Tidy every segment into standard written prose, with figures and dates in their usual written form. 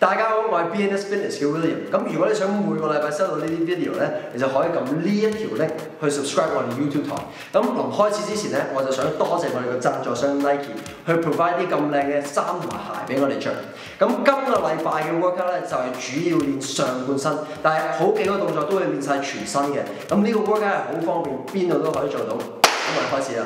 大家好，我係 BNS Fitness 嘅 William。咁如果你想每個禮拜收到呢啲 video 咧，你就可以撳呢一條 link 去 subscribe 我哋 YouTube 台。咁臨開始之前咧，我就想多謝我哋嘅贊助商 Nike 去 provide 啲咁靚嘅衫同埋鞋俾我哋着。咁今個禮拜嘅 workout 咧就係主要練上半身，但係好幾個動作都會練晒全身嘅。咁呢個 workout 係好方便，邊度都可以做到。咁我哋開始啦。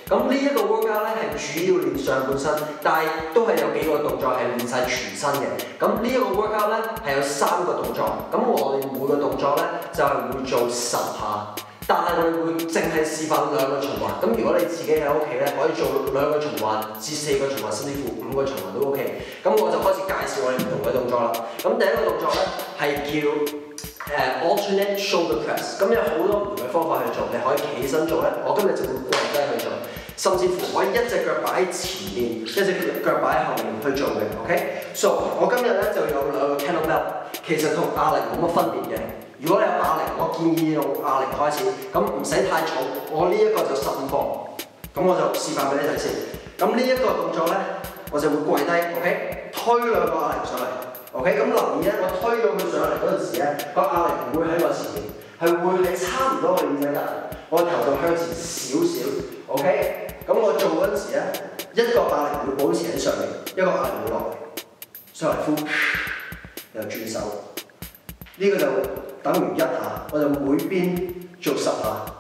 咁呢一個 workout 咧係主要練上半身，但係都係有幾個動作係練晒全身嘅。咁呢一個 workout 咧係有3個動作，咁我哋每個動作咧就係會做10下，但係我哋會淨係示範2個循環。咁如果你自己喺屋企咧，可以做2個循環至4個循環，甚至乎5個循環都 OK。咁我就開始介紹我哋唔同嘅動作啦。咁第一個動作咧係叫alternate shoulder press。咁有好多唔同嘅方法去做，你可以企起身做咧，我今日就會跪低去做。甚至乎可以一隻腳擺喺前面，一隻腳擺喺後面去做嘅 ，OK？So 我今日咧就有2個 kettlebell， 其實同啞鈴冇乜分別嘅。如果你有啞鈴，我建議用啞鈴開始，咁唔使太重。我呢一個就15磅，咁我就示範俾你睇先。咁呢一個動作咧，我就會跪低 ，OK？ 推2個啞鈴上嚟 ，OK？ 咁留意咧，我推咗佢上嚟嗰陣時咧，個啞鈴唔會喺我前面，係會喺差唔多嘅耳仔隔離，我頭就向前少少 ，OK？咁我做嗰陣時咧，一個啞鈴會保持喺上面，一個啞鈴會落嚟，上嚟呼，又轉手。呢個就等於1下，我就每邊做10下，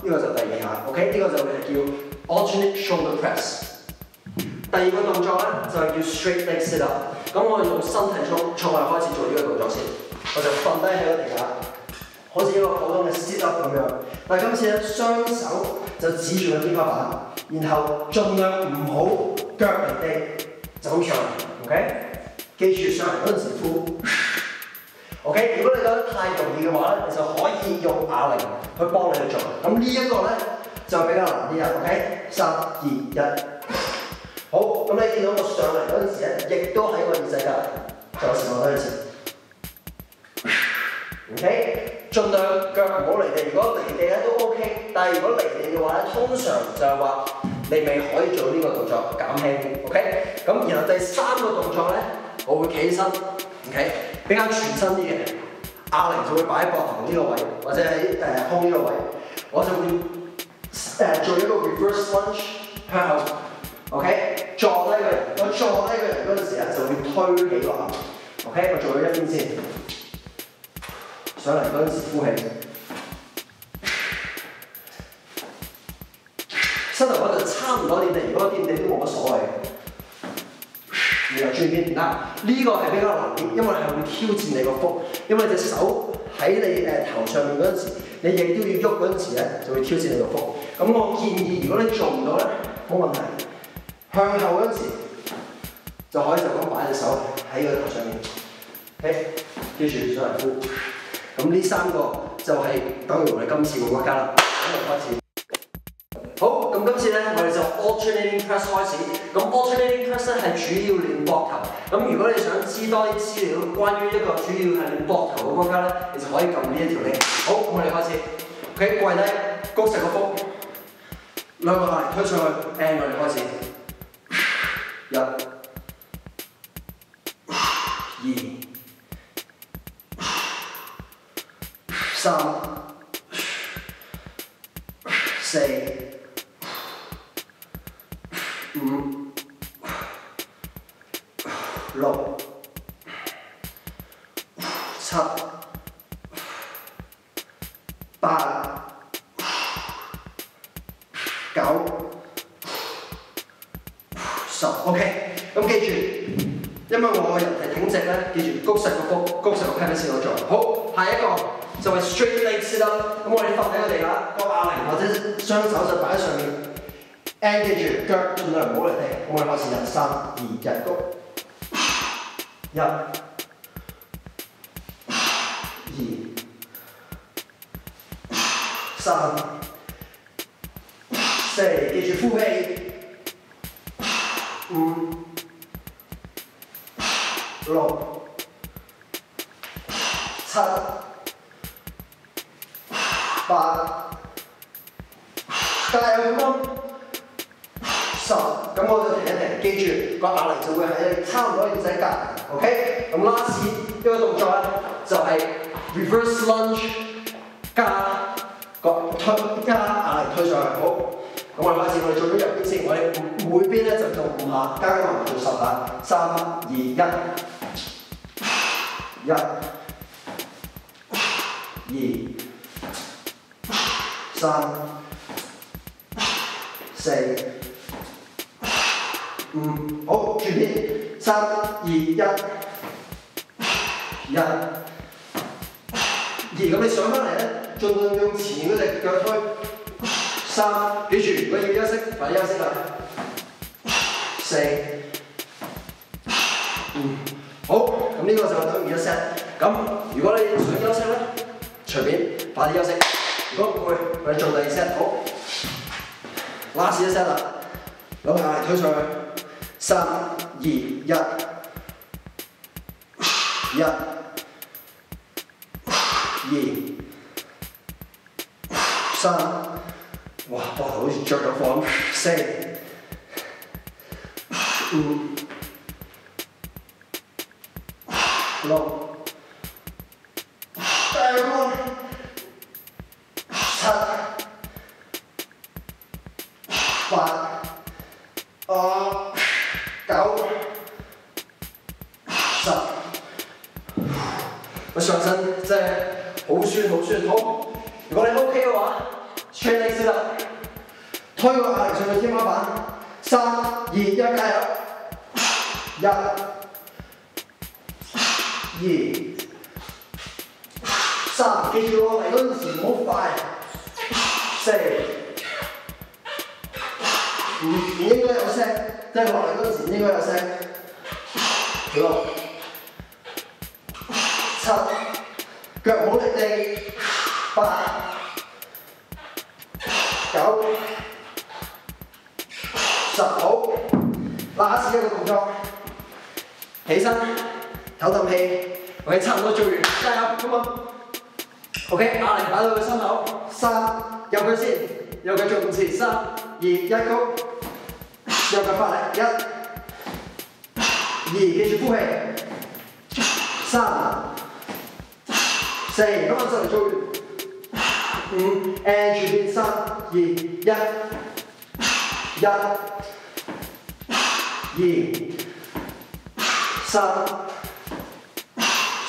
呢個就第2下 ，OK？ 呢個就係叫 alternate shoulder press。第2個動作咧就係叫 straight leg sit up。咁我用身體重量開始做呢個動作先，我就瞓低喺個地下，好似一個普通嘅 sit up 咁樣。但係今次咧，雙手就指住個天花板。然後盡量唔好腳離地，就咁上嚟 ，OK？ 記住上嚟嗰陣時呼 ，OK？ 如果你覺得太容易嘅話咧，你就可以用啞鈴去幫你去做。咁呢一個咧就比較難啲啦 ，OK？ 3、2、1， 好，咁你見到我上嚟嗰陣時咧，亦都喺我耳仔隔離，再試我多一次 ，OK？ 盡量腳唔好離地，如果離地咧都 OK， 但係如果離地嘅話咧，通常就係話你未可以做呢個動作減輕啲 ，OK？ 咁然後第3個動作咧，我會企起身 ，OK？ 比較全身啲嘅，啞鈴就會擺喺膊頭呢個位，或者喺胸呢個位，我就會做一個 reverse lunge 向後 ，OK？ 坐低個人，我坐低個人嗰陣時咧就會推起個頭 ，OK？ 我做咗一邊先。上嚟嗰陣時呼氣，膝頭嗰度差唔多掂地，如果掂地都冇乜所謂。然後轉邊，呢個係比較難啲，因為係會挑戰你個腹，因為隻手喺你頭上面嗰陣時，你亦都要喐嗰陣時咧，就會挑戰你個腹。咁我建議，如果你做唔到咧，冇問題，向後嗰陣時就可以就咁擺隻手喺個頭上面。OK， 記住上嚟呼。咁呢3個就係等於我哋今次嘅 workout啦。咁就開始。好，咁今次咧我哋就 alternating press 開始。咁 alternating press 咧係主要練膊頭。咁如果你想知多啲資料關於一個主要係練膊頭嘅 workout咧，你就可以撳呢一條 link。好，咁我哋開始。OK， 跪低，谷實個腹，2個大推上去 ，and 我哋開始。1、2、3、4、5、6、7、8、9、10。OK， 咁記住，因為我個人係挺直咧，記住谷實個腹，谷實個 pelvis 先好做。好，下一個就係 straight leg sit up。咁我哋瞓喺個地下，個啞鈴或者雙手就擺喺上面。and 記住腳盡量唔好離地。咁我哋開始入3、2、1，谷。1、2、3、4，記住呼氣。5、6、7、8，加油咁10，咁我就停一停，記住個啞鈴就會喺差唔多耳仔隔離。OK， 咁 last 一個動作咧就係 reverse lunge 加壓力推上去。好，咁我哋開始，我哋做咗右邊先，我哋每邊咧就做5下，加埋做10下。3、2、1，1、2、3、4、5，好，轉邊，3、2、1，1、2，咁你上翻嚟咧，盡量用前嗰隻腳推。3，記住，如果要休息，快啲休息啦。4、好，咁呢個就等於1 set。咁如果你想休息咧，隨便快啲休息。如果唔攰，我哋做第2 set。好 ，last 1 set 啦，攞下嚟推上去。3、2、1，1、2、3，哇，膊頭好似着咗火咁。4、5、6、7、8、9、10，個上身真係好酸好酸。好，如果你 OK 嘅話 ，straight leg 先啦，推個壓力上去天花板。3、2、1，加油！1、2、3，記住落嚟嗰陣時唔好快。4、5，唔應該有聲，即係落嚟嗰陣時唔應該有聲。6、7，腳冇力地。8、9、10，好。last 一個動作，起身，唞啖氣。OK， 差唔多做完，加油，come on。OK， 壓力擺到佢心口。3，右腳先，右腳做5次。3、2、1，高。右腳發力。1、2，記住呼氣。3、4，咁我就嚟做完。5 and 轉邊。3、2、1，1、2、3、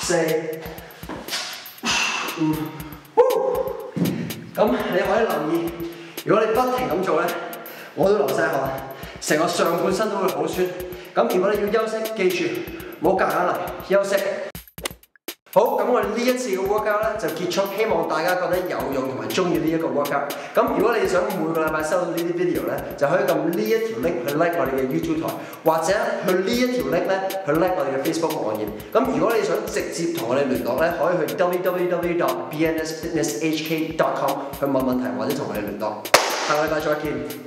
4、5。咁你可以留意，如果你不停咁做咧，我都流晒汗，成個上半身都會好酸。咁如果你要休息，記住唔好夾硬嚟，休息。好，咁我哋呢一次嘅 workout 咧就結束，希望大家覺得有用同埋中意呢一個 workout。咁如果你想每個禮拜收到呢啲 video 咧，就可以撳呢一條 link 去 like 我哋嘅 YouTube 台，或者去呢一條 link 咧去 like 我哋嘅 Facebook 網頁。咁如果你想直接同我哋聯絡咧，可以去 www.bnsfitnesshk.com 去問問題或者同我哋聯絡。下個禮拜再見。